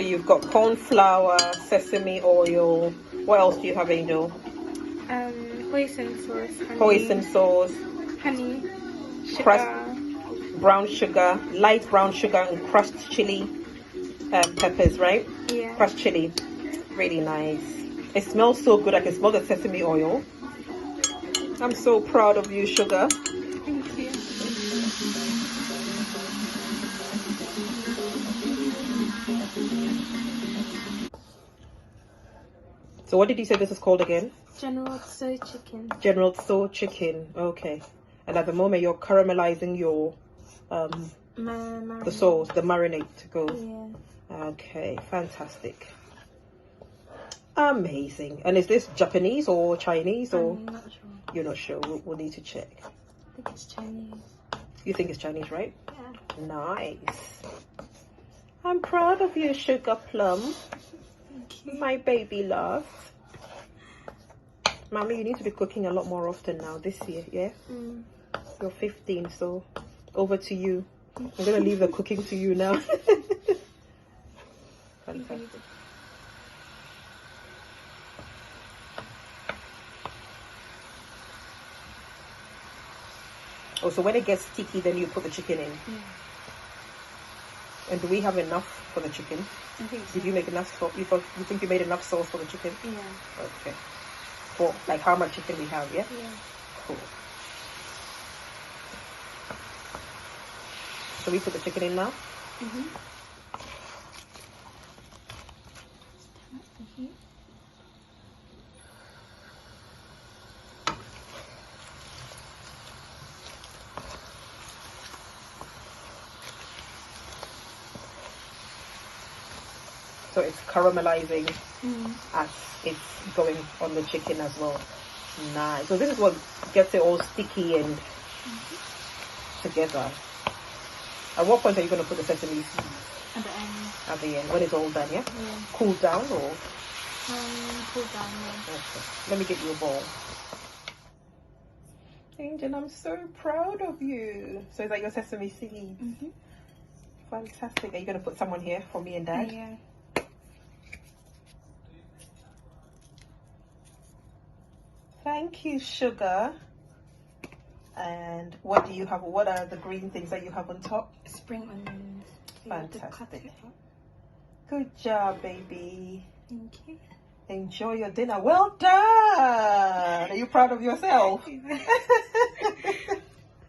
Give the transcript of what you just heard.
So you've got corn flour, sesame oil. What else do you have, Angel? Hoisin sauce, honey, Hoisin sauce, honey, sugar, brown sugar, light brown sugar, and crushed chili peppers, right? Yeah. Crushed chili. Really nice. It smells so good. I can smell the sesame oil. I'm so proud of you, Sugar. Thank you. So what did you say this is called again? General Tso chicken. General Tso chicken. Okay. And at the moment you're caramelizing your the sauce, the marinade to go. Yeah. Okay, fantastic. Amazing. And is this Japanese or Chinese or? I'm not sure. You're not sure. We'll need to check. I think it's Chinese. You think it's Chinese, right? Yeah. Nice. I'm proud of you, Sugar Plum. Thank you. My baby love. Mommy, you need to be cooking a lot more often now this year, yeah? You're 15, so over to you. I'm going to leave the cooking to you now. Fantastic. Oh, so when it gets sticky, then you put the chicken in. Yeah. And do we have enough for the chicken? I think so. Did you make enough sauce? You think you made enough sauce for the chicken? Yeah. Okay. For like how much chicken we have, yeah? Yeah. Cool. So we put the chicken in now? So it's caramelizing as it's going on the chicken as well. Nice. So this is what gets it all sticky and together. At what point are you going to put the sesame seeds? At the end. At the end, when it's all done, yeah? Yeah. Cool down or? Cool down, yeah. Okay. Let me get you a bowl. Angel, I'm so proud of you. So is that your sesame seeds? Fantastic. Are you going to put someone here for me and Dad? Yeah. Thank you, Sugar. And what do you have? What are the green things that you have on top? Spring onions. Fantastic. Good job, baby. Thank you. Enjoy your dinner. Well done. Are you proud of yourself?